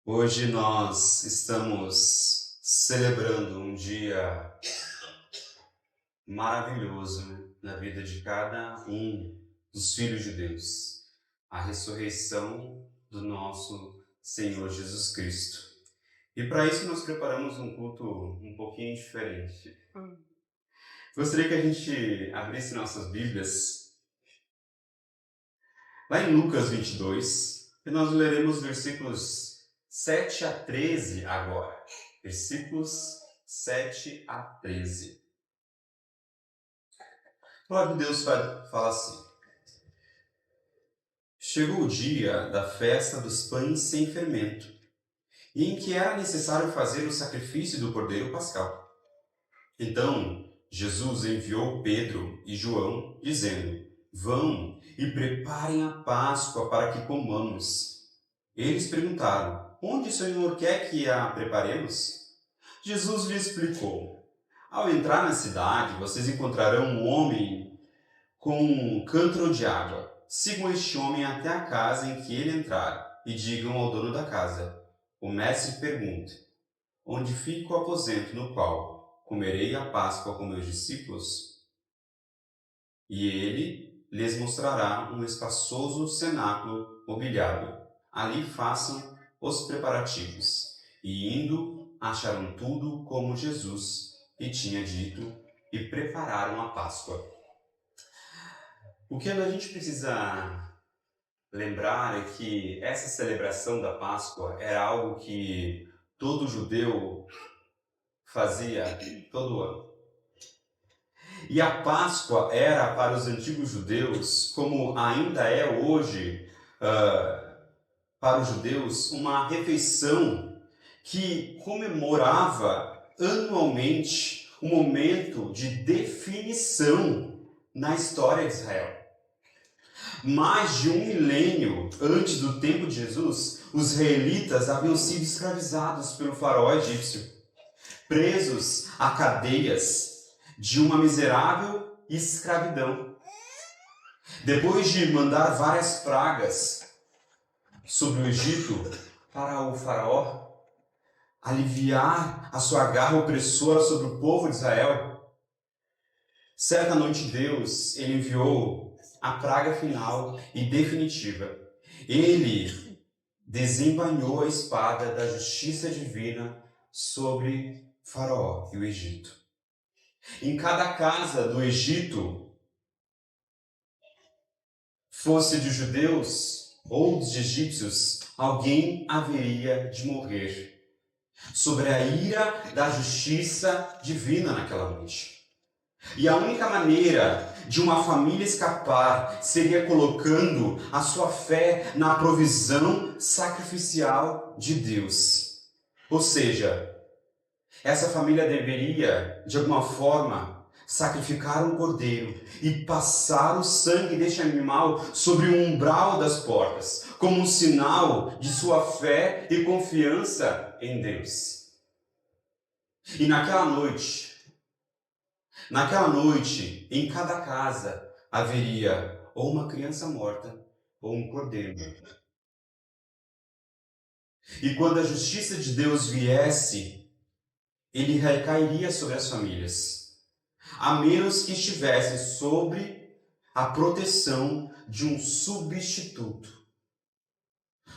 Hoje nós estamos celebrando um dia maravilhoso na vida de cada um dos filhos de Deus, a ressurreição do nosso Senhor Jesus Cristo. E para isso nós preparamos um culto um pouquinho diferente. Gostaria que a gente abrisse nossas Bíblias lá em Lucas 22, e nós leremos versículos 7 a 13 agora. Versículos 7 a 13. A palavra de Deus fala assim: Chegou o dia da festa dos pães sem fermento, e em que era necessário fazer o sacrifício do cordeiro pascal. Então Jesus enviou Pedro e João, dizendo: Vão e preparem a Páscoa para que comamos. Eles perguntaram: Onde o Senhor quer que a preparemos? Jesus lhe explicou: Ao entrar na cidade, vocês encontrarão um homem com um cântaro de água. Sigam este homem até a casa em que ele entrar e digam ao dono da casa: O mestre pergunta: Onde fica o aposento no qual comerei a Páscoa com meus discípulos? E ele lhes mostrará um espaçoso cenáculo mobiliado. Ali façam os preparativos. E indo, acharam tudo como Jesus lhe tinha dito e prepararam a Páscoa. O que a gente precisa lembrar é que essa celebração da Páscoa era algo que todo judeu fazia todo ano. E a Páscoa era para os antigos judeus, como ainda é hoje para os judeus, uma refeição que comemorava anualmente um momento de definição na história de Israel. Mais de 1 milênio antes do tempo de Jesus, os israelitas haviam sido escravizados pelo faraó egípcio, presos a cadeias de uma miserável escravidão. Depois de mandar várias pragas sobre o Egito para o faraó aliviar a sua garra opressora sobre o povo de Israel, certa noite Deus enviou a praga final e definitiva. Ele desembainhou a espada da justiça divina sobre Faraó e o Egito. Em cada casa do Egito, fosse de judeus ou de egípcios, alguém haveria de morrer sobre a ira da justiça divina naquela noite. E a única maneira de uma família escapar seria colocando a sua fé na provisão sacrificial de Deus. Ou seja, essa família deveria, de alguma forma, sacrificar um cordeiro e passar o sangue deste animal sobre o umbral das portas, como um sinal de sua fé e confiança em Deus. E naquela noite, em cada casa, haveria ou uma criança morta ou um cordeiro morto. E quando a justiça de Deus viesse, ele recairia sobre as famílias, a menos que estivesse sobre a proteção de um substituto,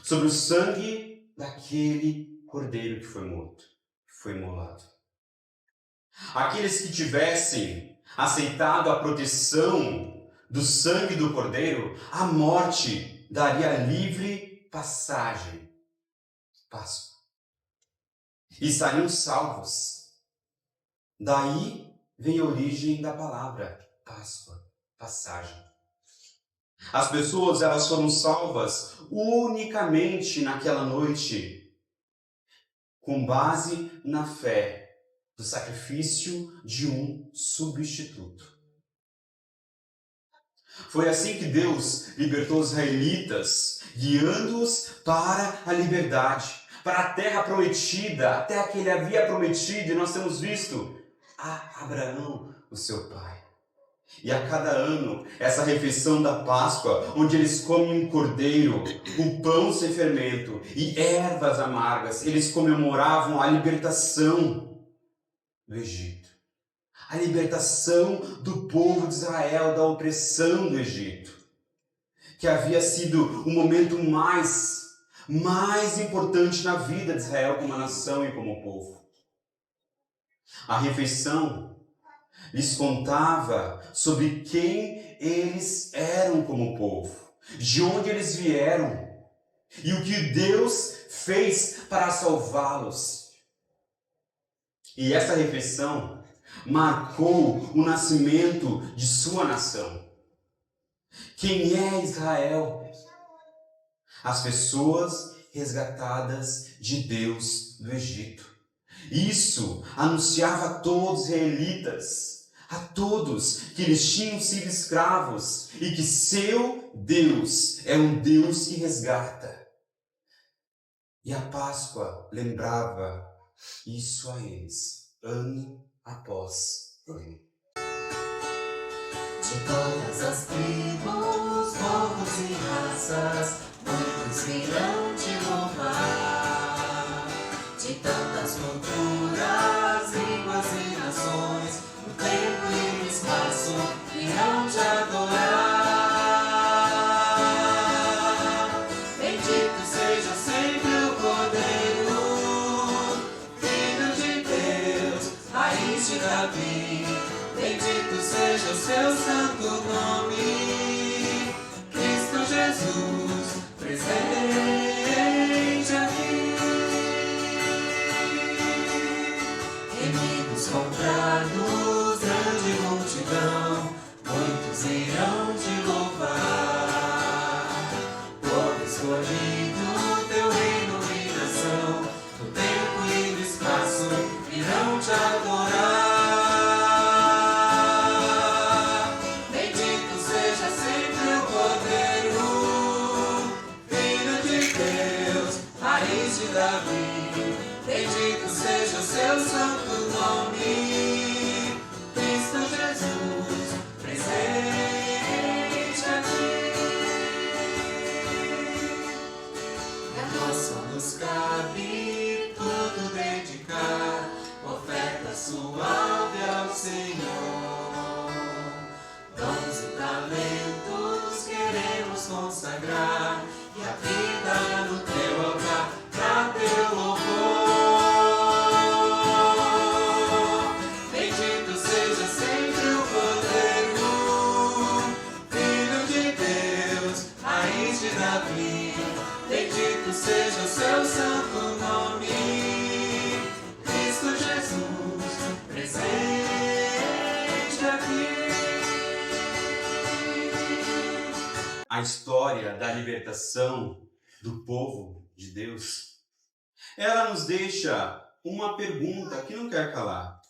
sobre o sangue daquele cordeiro que foi morto, que foi imolado. Aqueles que tivessem aceitado a proteção do sangue do cordeiro, a morte daria livre passagem. Páscoa. E estariam salvos. Daí vem a origem da palavra Páscoa, passagem. As pessoas, elas foram salvas unicamente naquela noite, com base na fé do sacrifício de um substituto. Foi assim que Deus libertou os israelitas, guiando-os para a liberdade, para a terra prometida, a terra que ele havia prometido, e nós temos visto a Abraão, o seu pai. E a cada ano, essa refeição da Páscoa, onde eles comem um cordeiro, o pão sem fermento e ervas amargas, eles comemoravam a libertação do Egito. A libertação do povo de Israel da opressão do Egito, que havia sido o momento mais importante na vida de Israel como nação e como povo. A refeição lhes contava sobre quem eles eram como povo, de onde eles vieram e o que Deus fez para salvá-los. E essa refeição marcou o nascimento de sua nação. Quem é Israel? As pessoas resgatadas de Deus do Egito. Isso anunciava a todos os israelitas, a todos que eles tinham sido escravos e que seu Deus é um Deus que resgata. E a Páscoa lembrava isso a eles, ano após ano. De todas as tribos, povos e raças, muitos virão te louvar. De tantas culturas, línguas e nações, o tempo e o espaço virão te adorar. Bendito seja sempre o Cordeiro, Filho de Deus, raiz de Davi. Bendito seja o seu santo nome, Cristo Jesus, presente aqui. Inimigos comprados, grande multidão, muitos irão te louvar. Povo escolhido, teu reino e nação, no tempo e no espaço irão te adorar. Bendito seja o seu santo nome, Cristo Jesus, presente aqui. E a nós só nos cabe tudo dedicar, oferta suave ao Senhor. Dons e talentos queremos consagrar, e a vida no teu altar, pra teu louvor. Bendito seja sempre o Cordeiro, Filho de Deus, raiz de Davi. Bendito seja o seu santo nome, Cristo Jesus, presente aqui. A história da libertação do povo de Deus, ela nos deixa uma pergunta que não quer calar.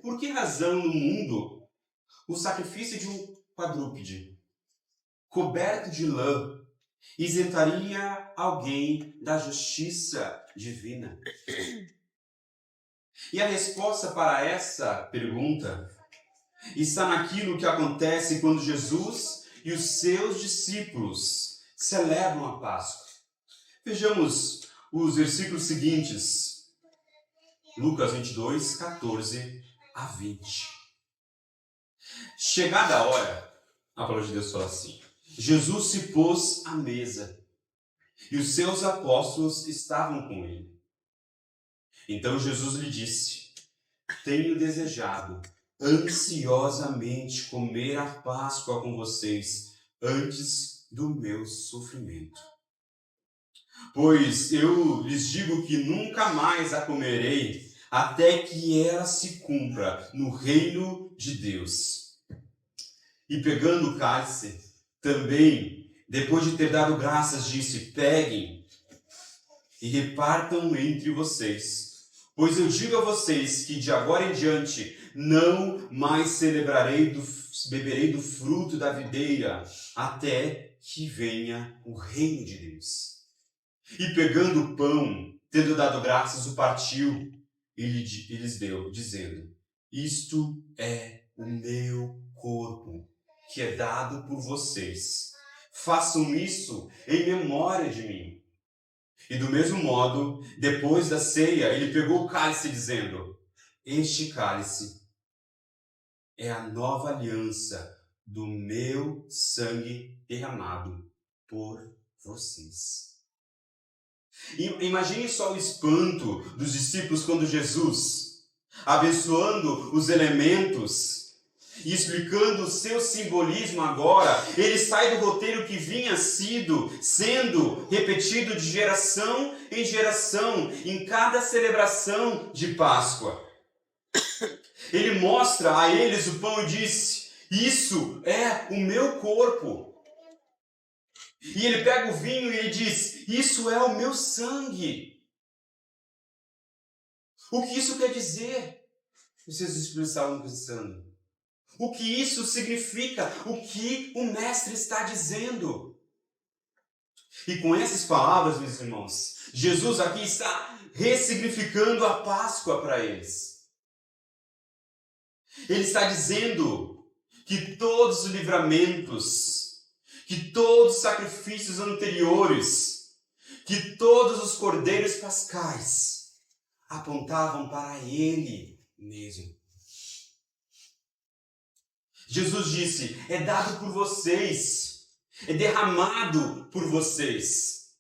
Por que razão no mundo o sacrifício de um quadrúpede coberto de lã isentaria alguém da justiça divina? E a resposta para essa pergunta está naquilo que acontece quando Jesus e os seus discípulos celebram a Páscoa. Vejamos os versículos seguintes. Lucas 22, 14 a 20. Chegada a hora, a palavra de Deus fala assim: Jesus se pôs à mesa e os seus apóstolos estavam com ele. Então Jesus lhe disse: tenho desejado ansiosamente comer a Páscoa com vocês antes do meu sofrimento. Pois eu lhes digo que nunca mais a comerei até que ela se cumpra no reino de Deus. E pegando o cálice, também, depois de ter dado graças, disse: peguem e repartam entre vocês. Pois eu digo a vocês que de agora em diante não mais beberei do fruto da videira até que venha o reino de Deus. E pegando o pão, tendo dado graças, o partiu e lhes deu, dizendo: isto é o meu corpo que é dado por vocês. Façam isso em memória de mim. E do mesmo modo, depois da ceia, ele pegou o cálice dizendo: este cálice é a nova aliança do meu sangue derramado por vocês. Imagine só o espanto dos discípulos quando Jesus, abençoando os elementos e explicando o seu simbolismo agora, ele sai do roteiro que vinha sendo repetido de geração em geração, em cada celebração de Páscoa. Ele mostra a eles o pão e disse: isso é o meu corpo. E ele pega o vinho e ele diz: isso é o meu sangue. O que isso quer dizer? Os seus discípulos estavam pensando. O que isso significa? O que o mestre está dizendo? E com essas palavras, meus irmãos, Jesus aqui está ressignificando a Páscoa para eles. Ele está dizendo que todos os livramentos, que todos os sacrifícios anteriores, que todos os cordeiros pascais apontavam para Ele mesmo. Jesus disse: é dado por vocês, é derramado por vocês.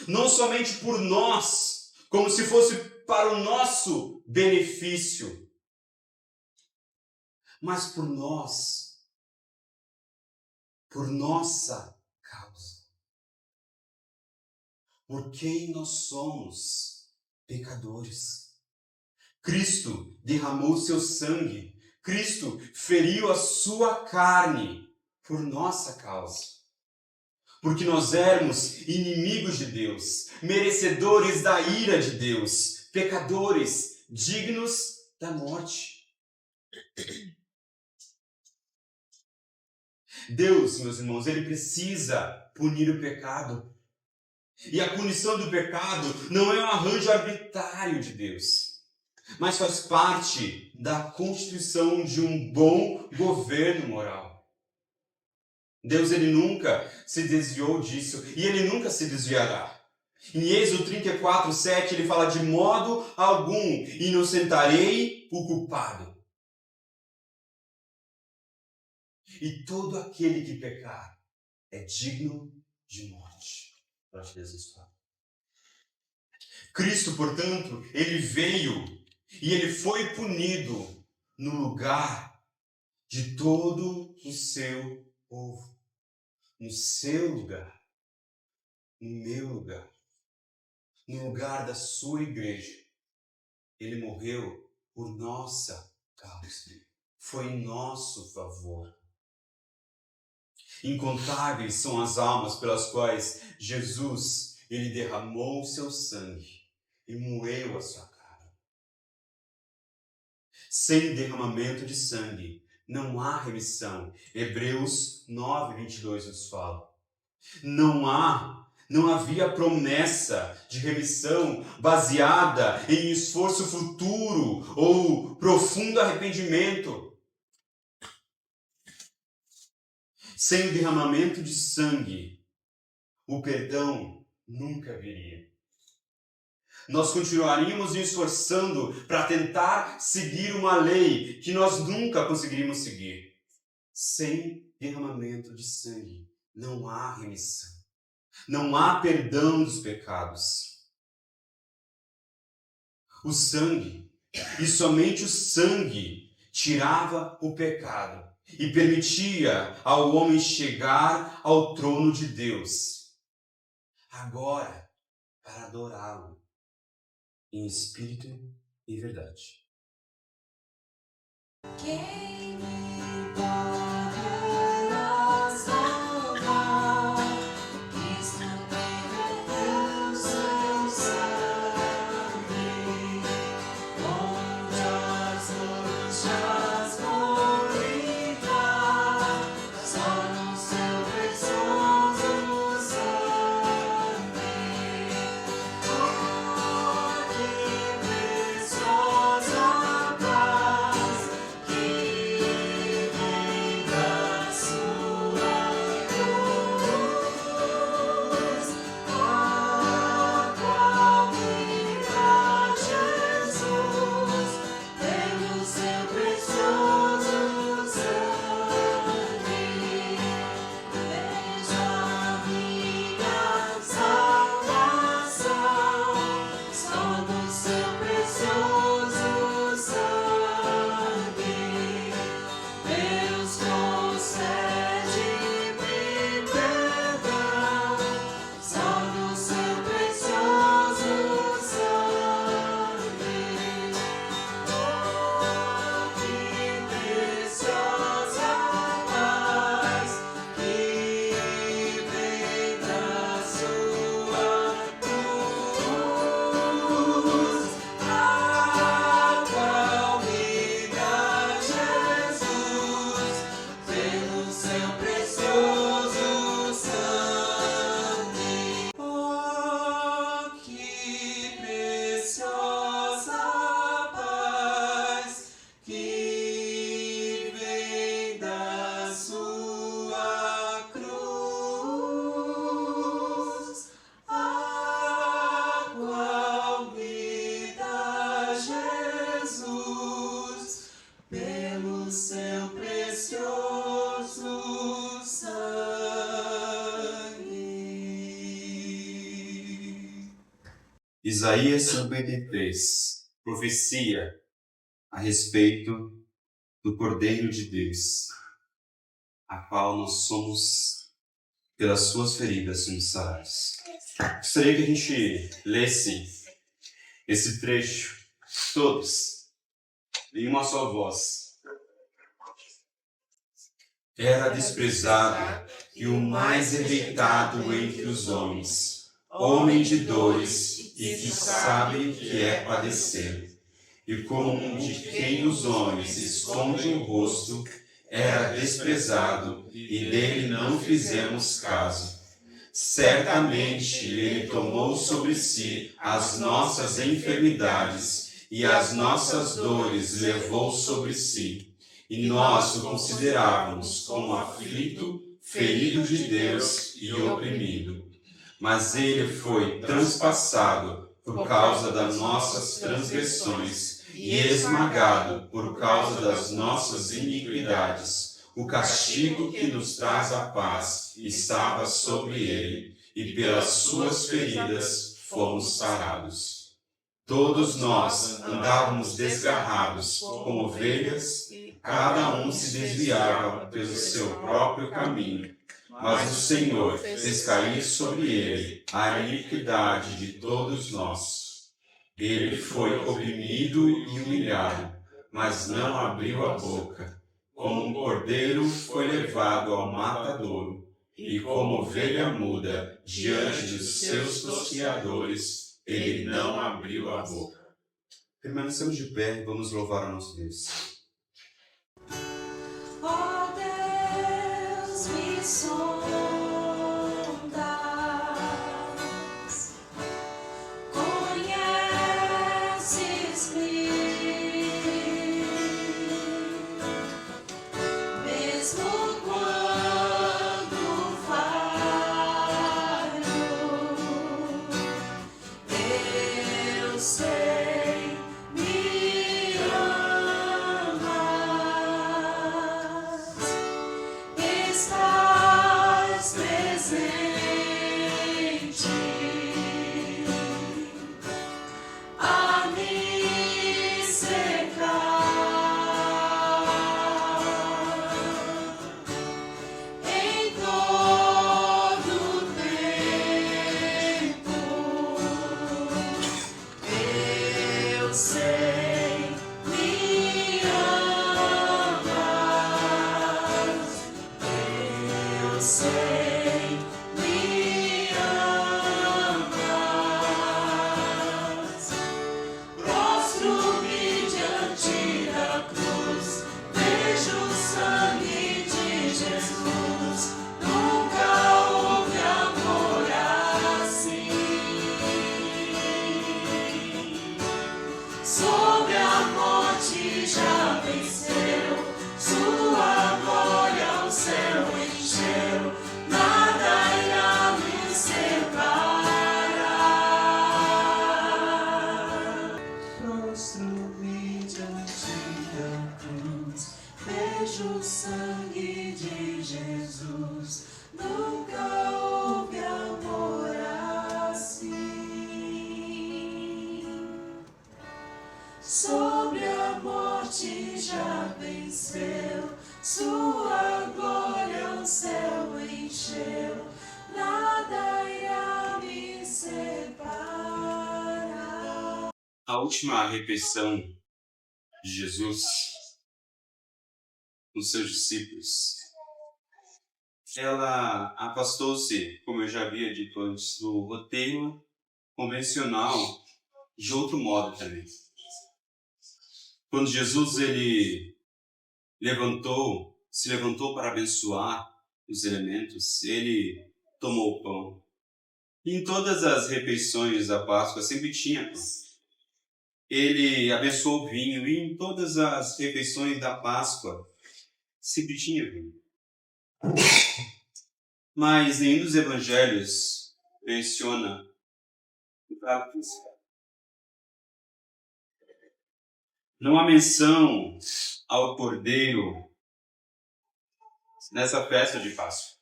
Não somente por nós, como se fosse para o nosso benefício, mas por nós, por nossa causa. Por quem nós somos pecadores. Cristo derramou seu sangue. Cristo feriu a sua carne por nossa causa. Porque nós éramos inimigos de Deus, merecedores da ira de Deus, pecadores, dignos da morte. Deus, meus irmãos, Ele precisa punir o pecado. E a punição do pecado não é um arranjo arbitrário de Deus, mas faz parte da constituição de um bom governo moral. Deus, Ele nunca se desviou disso e Ele nunca se desviará. Em Êxodo 34:7, Ele fala: de modo algum inocentarei o culpado. E todo aquele que pecar é digno de morte. Jesus fala. Cristo, portanto, Ele veio e Ele foi punido no lugar de todo o seu povo. No seu lugar. No meu lugar. No lugar da sua igreja. Ele morreu por nossa causa. Foi em nosso favor. Incontáveis são as almas pelas quais Jesus, Ele derramou o seu sangue e moeu a sua carne. Sem derramamento de sangue, não há remissão. Hebreus 9:22 nos fala. Não havia promessa de remissão baseada em esforço futuro ou profundo arrependimento. Sem o derramamento de sangue, o perdão nunca viria. Nós continuaríamos nos esforçando para tentar seguir uma lei que nós nunca conseguiríamos seguir. Sem derramamento de sangue, não há remissão. Não há perdão dos pecados. O sangue, e somente o sangue, tirava o pecado e permitia ao homem chegar ao trono de Deus. Agora, para adorá-lo em espírito e verdade. Quem me poderá salvar? Cristo derramou seu sangue, onde as bruxas vão brincar, só no seu precioso sangue. Oh, que preciosa paz que Isaías 53, profecia a respeito do Cordeiro de Deus, a qual nós somos, pelas suas feridas, somos sarados. Gostaria que a gente lesse esse trecho, todos, em uma só voz. Era desprezado e o mais rejeitado entre os homens, homem de dores e que sabe que é padecer. E como um de quem os homens escondem o rosto, era desprezado e dele não fizemos caso. Certamente ele tomou sobre si as nossas enfermidades e as nossas dores levou sobre si. E nós o considerávamos como aflito, ferido de Deus e oprimido. Mas ele foi transpassado por causa das nossas transgressões e esmagado por causa das nossas iniquidades. O castigo que nos traz a paz estava sobre ele, e pelas suas feridas fomos sarados. Todos nós andávamos desgarrados como ovelhas, cada um se desviava pelo seu próprio caminho. Mas o Senhor fez cair sobre ele a iniquidade de todos nós. Ele foi oprimido e humilhado, mas não abriu a boca. Como um cordeiro foi levado ao matadouro, e como ovelha muda diante dos seus tosquiadores, ele não abriu a boca. Permanecemos de pé e vamos louvar a nosso Deus. Ó Deus, me sondas, conheces-me, mesmo quando falho, eu sei, me amas. Estás presente a me cercar em todo tempo. Eu sei, me amas. Eu sei, me amas. Prostro-me diante da cruz, vejo o sangue de Jesus. Nunca houve amor assim. Sobre a morte já venceu, sua glória o céu encheu, nada irá me separar. Prostro-me diante da cruz, vejo o sangue de Jesus. Nunca houve amor assim. Sobre a morte já venceu, sua glória o céu encheu, nada irá me separar. A última refeição de Jesus com seus discípulos, ela afastou-se, como eu já havia dito antes, do roteiro convencional de outro modo também. Quando Jesus ele se levantou para abençoar os elementos, ele tomou o pão. E em todas as refeições da Páscoa sempre tinha pão. Ele abençoou o vinho e em todas as refeições da Páscoa sempre tinha vinho. Mas nenhum dos evangelhos menciona o prato principal. Não há menção ao cordeiro nessa festa de Páscoa.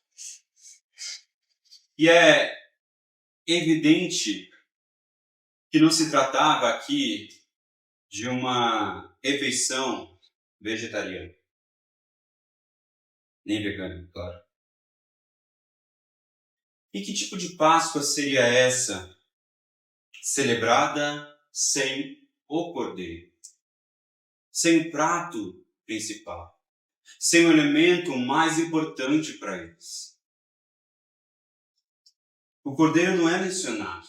E é evidente que não se tratava aqui de uma refeição vegetariana, nem vegana, claro. E que tipo de Páscoa seria essa, celebrada sem o cordeiro, sem o prato principal, sem o elemento mais importante para eles? O cordeiro não é mencionado.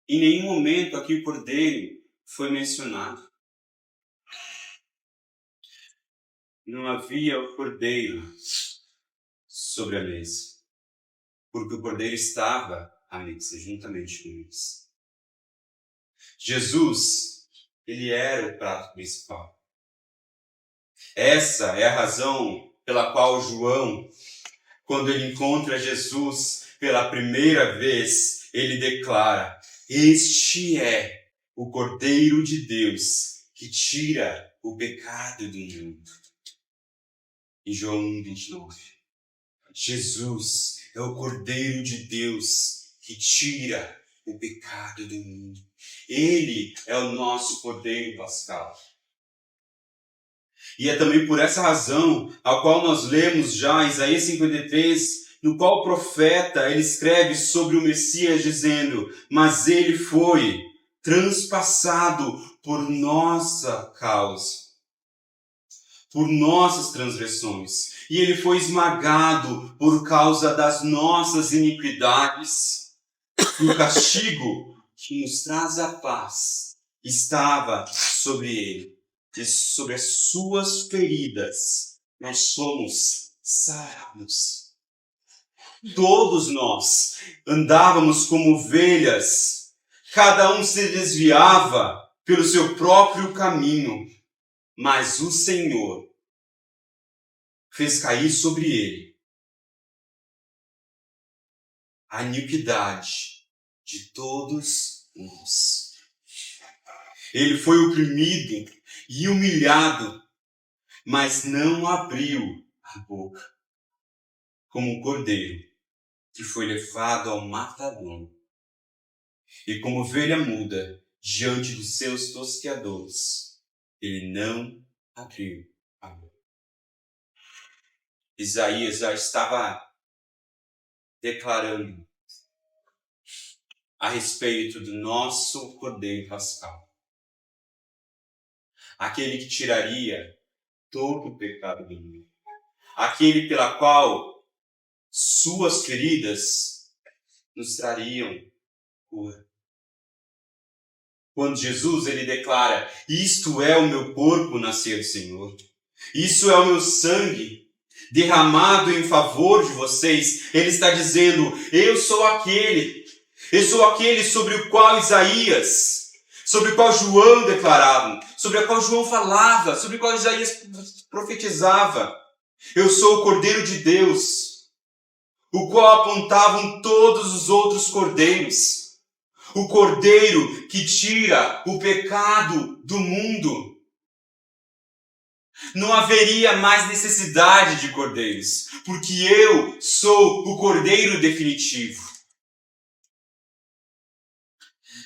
Em nenhum momento aqui o cordeiro foi mencionado. Não havia o cordeiro sobre a mesa, porque o cordeiro estava à mesa juntamente com eles. Jesus, ele era o prato principal. Essa é a razão pela qual João, quando ele encontra Jesus pela primeira vez, ele declara: este é o Cordeiro de Deus que tira o pecado do mundo. Em João 1:29. Jesus é o Cordeiro de Deus que tira o pecado do mundo. Ele é o nosso Cordeiro pascal. E é também por essa razão a qual nós lemos já Isaías 53, no qual o profeta ele escreve sobre o Messias dizendo: mas ele foi transpassado por nossa causa, por nossas transgressões, e ele foi esmagado por causa das nossas iniquidades. E o castigo que nos traz a paz estava sobre ele. E sobre as suas feridas nós somos sarados. Todos nós andávamos como ovelhas, cada um se desviava pelo seu próprio caminho, mas o Senhor fez cair sobre ele a iniquidade de todos nós. Ele foi oprimido e humilhado, mas não abriu a boca, como um cordeiro que foi levado ao matadouro. E como ovelha muda diante dos seus tosqueadores, ele não abriu a boca. Isaías já estava declarando a respeito do nosso Cordeiro pascal, aquele que tiraria todo o pecado do mundo, aquele pela qual suas feridas nos trariam cura. Quando Jesus ele declara: isto é o meu corpo na ceia do Senhor, isso é o meu sangue derramado em favor de vocês, ele está dizendo: eu sou aquele sobre o qual Isaías, sobre o qual João declarava, sobre o qual João falava, sobre o qual Isaías profetizava. Eu sou o Cordeiro de Deus, o qual apontavam todos os outros cordeiros. O Cordeiro que tira o pecado do mundo. Não haveria mais necessidade de cordeiros, porque eu sou o Cordeiro definitivo.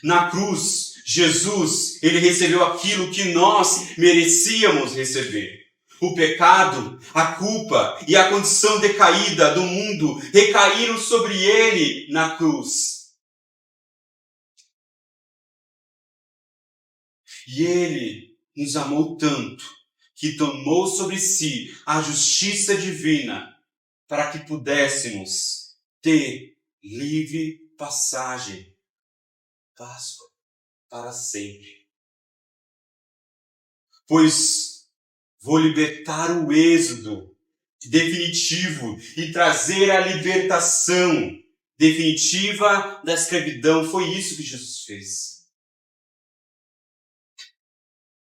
Na cruz, Jesus, ele recebeu aquilo que nós merecíamos receber. O pecado, a culpa e a condição decaída do mundo recaíram sobre ele na cruz. E ele nos amou tanto que tomou sobre si a justiça divina para que pudéssemos ter livre passagem, Páscoa, para sempre. Pois vou libertar o êxodo definitivo e trazer a libertação definitiva da escravidão. Foi isso que Jesus fez.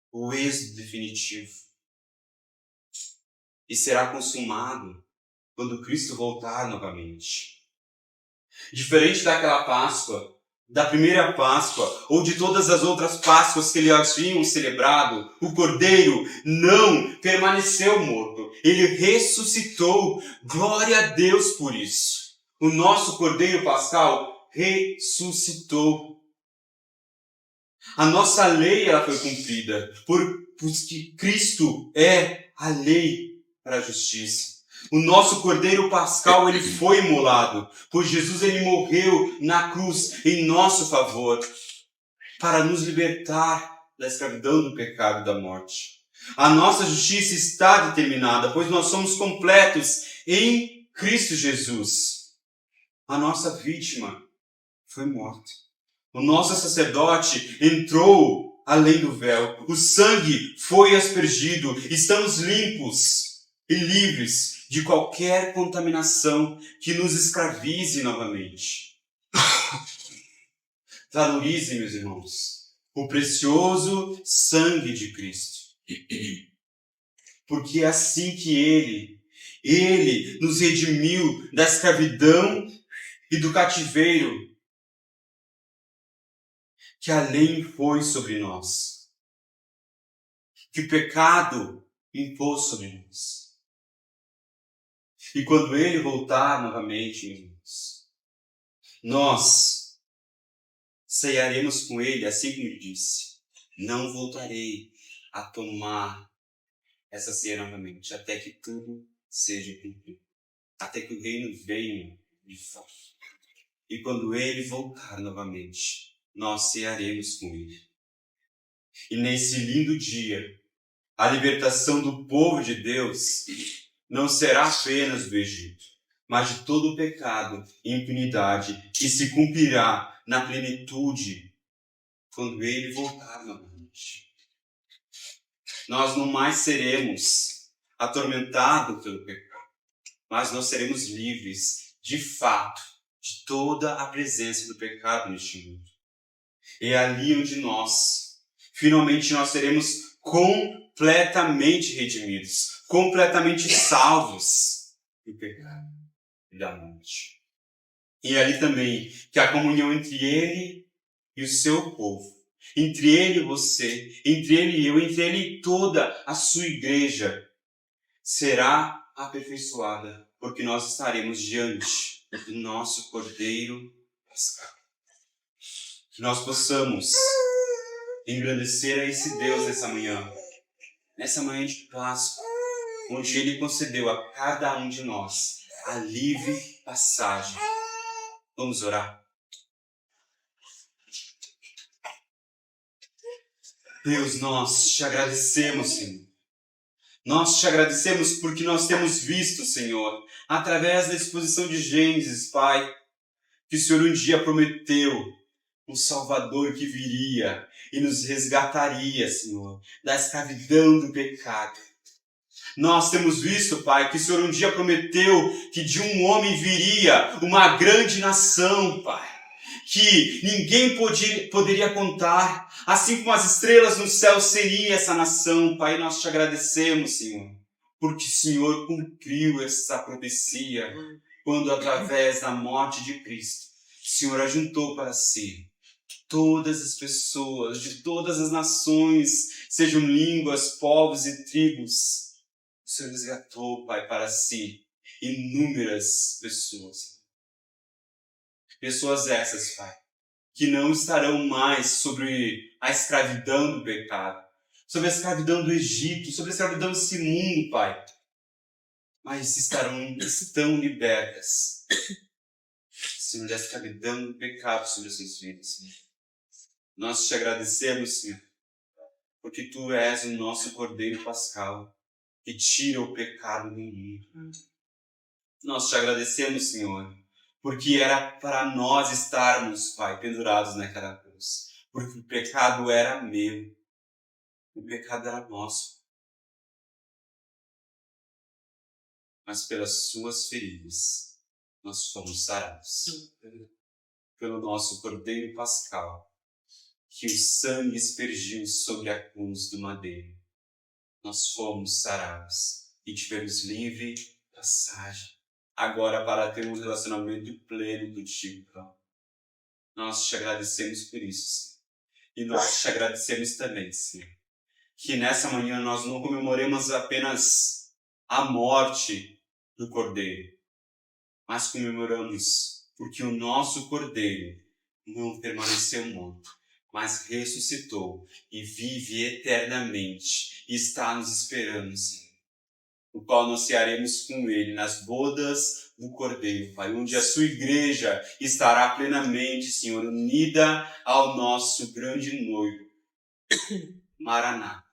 O êxodo definitivo. E será consumado quando Cristo voltar novamente. Diferente daquela Páscoa, da primeira Páscoa, ou de todas as outras Páscoas que eles haviam celebrado, o Cordeiro não permaneceu morto. Ele ressuscitou. Glória a Deus por isso. O nosso Cordeiro pascal ressuscitou. A nossa lei ela foi cumprida, porque Cristo é a lei para a justiça. O nosso Cordeiro Pascal ele foi imolado, pois Jesus ele morreu na cruz em nosso favor, para nos libertar da escravidão do pecado e da morte. A nossa justiça está determinada, pois nós somos completos em Cristo Jesus. A nossa vítima foi morta. O nosso sacerdote entrou além do véu. O sangue foi aspergido. Estamos limpos e livres de qualquer contaminação que nos escravize novamente. Valorizem, meus irmãos, o precioso sangue de Cristo. Porque é assim que Ele nos redimiu da escravidão e do cativeiro que a lei foi sobre nós, que o pecado impôs sobre nós. E quando Ele voltar novamente, irmãos, nós cearemos com Ele, assim como Ele disse, não voltarei a tomar essa ceia novamente, até que tudo seja cumprido, até que o reino venha de fato. E quando Ele voltar novamente, nós cearemos com Ele. E nesse lindo dia, a libertação do povo de Deus não será apenas do Egito, mas de todo o pecado e impunidade que se cumprirá na plenitude quando Ele voltar novamente. Nós não mais seremos atormentados pelo pecado, mas nós seremos livres, de fato, de toda a presença do pecado neste mundo. É ali onde finalmente nós seremos completamente redimidos, completamente salvos do pecado e da morte. E é ali também que a comunhão entre Ele e o seu povo, entre Ele e você, entre Ele e eu, entre Ele e toda a sua igreja, será aperfeiçoada, porque nós estaremos diante do nosso Cordeiro Pascal. Que nós possamos engrandecer a esse Deus nessa manhã de Páscoa, onde Ele concedeu a cada um de nós a livre passagem. Vamos orar. Deus, nós te agradecemos, Senhor. Nós te agradecemos porque nós temos visto, Senhor, através da exposição de Gênesis, Pai, que o Senhor um dia prometeu um Salvador que viria e nos resgataria, Senhor, da escravidão do pecado. Nós temos visto, Pai, que o Senhor um dia prometeu que de um homem viria uma grande nação, Pai, que ninguém poderia contar, assim como as estrelas no céu seria essa nação, Pai. Nós te agradecemos, Senhor, porque o Senhor cumpriu essa profecia quando, através da morte de Cristo, o Senhor ajuntou para si todas as pessoas de todas as nações, sejam línguas, povos e tribos. O Senhor resgatou, Pai, para si inúmeras pessoas. Pessoas essas, Pai, que não estarão mais sobre a escravidão do pecado, sobre a escravidão do Egito, sobre a escravidão desse mundo, Pai, mas estão libertas, Senhor, da escravidão do pecado sobre as suas vidas, Senhor. Nós te agradecemos, Senhor, porque Tu és o nosso Cordeiro Pascal, que tira o pecado do mundo. Nós te agradecemos, Senhor, porque era para nós estarmos, Pai, pendurados naquela cruz. Porque o pecado era meu, o pecado era nosso. Mas pelas suas feridas, nós fomos sarados. Pelo nosso Cordeiro Pascal, que o sangue aspergiu sobre a cruz do madeiro, nós fomos sarados e tivemos livre passagem. Agora para ter um relacionamento pleno contigo, Pai. Nós te agradecemos por isso, Senhor. E nós te agradecemos também, Senhor, que nessa manhã nós não comemoremos apenas a morte do Cordeiro, mas comemoramos porque o nosso Cordeiro não permaneceu morto, mas ressuscitou e vive eternamente e está nos esperando, Senhor, no qual nós cearemos com Ele nas bodas do Cordeiro, Pai, onde a sua igreja estará plenamente, Senhor, unida ao nosso grande noivo. Maraná.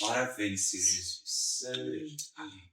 Ora vem, Senhor Jesus. Amém.